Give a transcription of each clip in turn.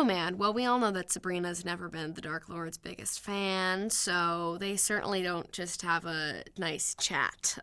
snowman. Well, we all know that Sabrina's never been the Dark Lord's biggest fan, so they certainly don't just have a nice chat.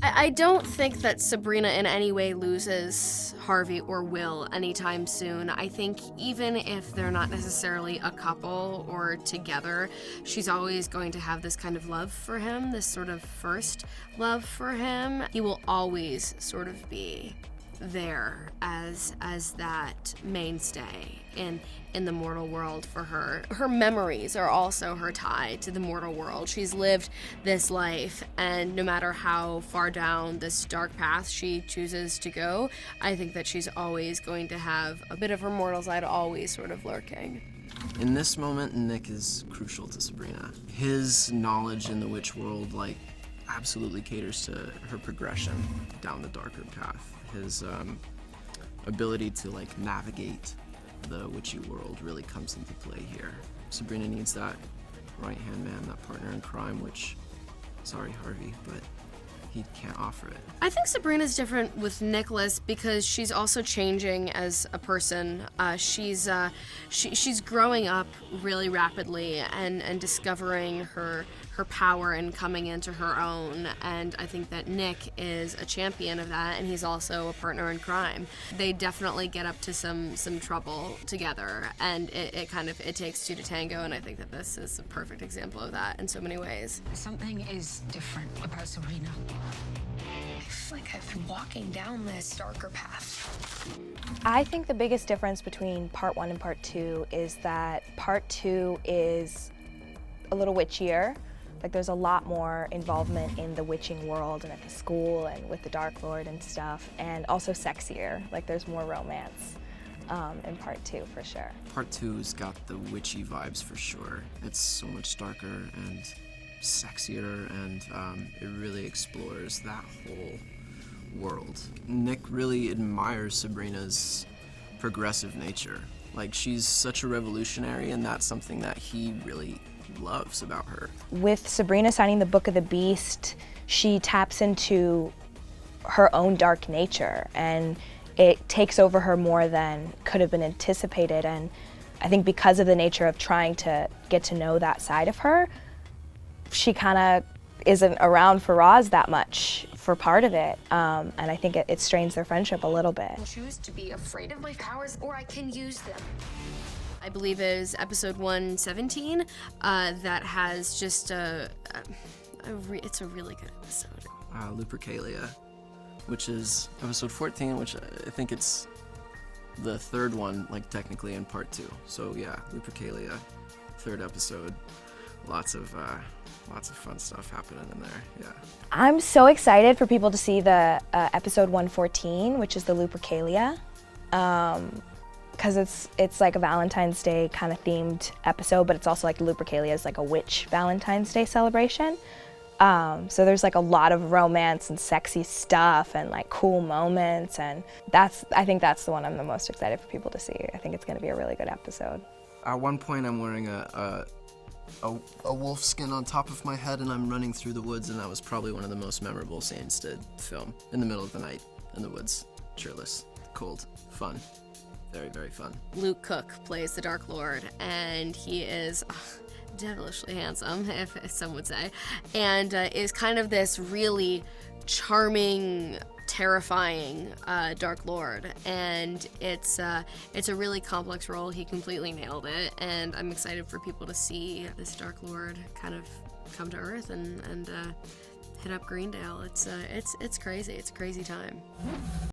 I don't think that Sabrina in any way loses Harvey or Will anytime soon. I think even if they're not necessarily a couple or together, she's always going to have this kind of love for him, this sort of first love for him. He will always sort of be there as that mainstay in the mortal world for her. Her memories are also her tie to the mortal world. She's lived this life, and no matter how far down this dark path she chooses to go, I think that she's always going to have a bit of her mortal side always sort of lurking. In this moment, Nick is crucial to Sabrina. His knowledge in the witch world, absolutely caters to her progression down the darker path. His ability to navigate the witchy world really comes into play here. Sabrina needs that right-hand man, that partner in crime, which, sorry Harvey, but he can't offer it. I think Sabrina's different with Nicholas because she's also changing as a person. She's growing up really rapidly and discovering her power and coming into her own, and I think that Nick is a champion of that, and he's also a partner in crime. They definitely get up to some trouble together, and it takes two to tango, and I think that this is a perfect example of that in so many ways. Something is different about Sabrina. I feel like I've been walking down this darker path. I think the biggest difference between part 1 and part 2 is that part 2 is a little witchier. There's a lot more involvement in the witching world and at the school and with the Dark Lord and stuff, and also sexier. There's more romance in part 2 for sure. Part 2's got the witchy vibes for sure. It's so much darker and sexier, and it really explores that whole world. Nick really admires Sabrina's progressive nature. She's such a revolutionary, and that's something that he really loves about her. With Sabrina signing the Book of the Beast, she taps into her own dark nature, and it takes over her more than could have been anticipated. And I think because of the nature of trying to get to know that side of her, she kind of isn't around for Roz that much for part of it, and I think it strains their friendship a little bit. I choose to be afraid of my powers, or I can use them. I believe it is episode 117 that has just it's a really good episode. Lupercalia, which is episode 14, which I think it's the third one, technically in part 2. So yeah, Lupercalia, third episode. Lots of fun stuff happening in there, yeah. I'm so excited for people to see the episode 114, which is the Lupercalia. Because it's like a Valentine's Day kind of themed episode, but it's also Lupercalia is a witch Valentine's Day celebration. So there's a lot of romance and sexy stuff and cool moments, and I think that's the one I'm the most excited for people to see. I think it's going to be a really good episode. At one point I'm wearing a wolf skin on top of my head, and I'm running through the woods, and that was probably one of the most memorable scenes to film. In the middle of the night, in the woods, shirtless, cold, fun. Very, very fun. Luke Cook plays the Dark Lord, and he is devilishly handsome, if some would say, and is kind of this really charming, terrifying Dark Lord, and it's a really complex role. He completely nailed it, and I'm excited for people to see this Dark Lord kind of come to Earth and hit up Greendale. It's crazy. It's a crazy time.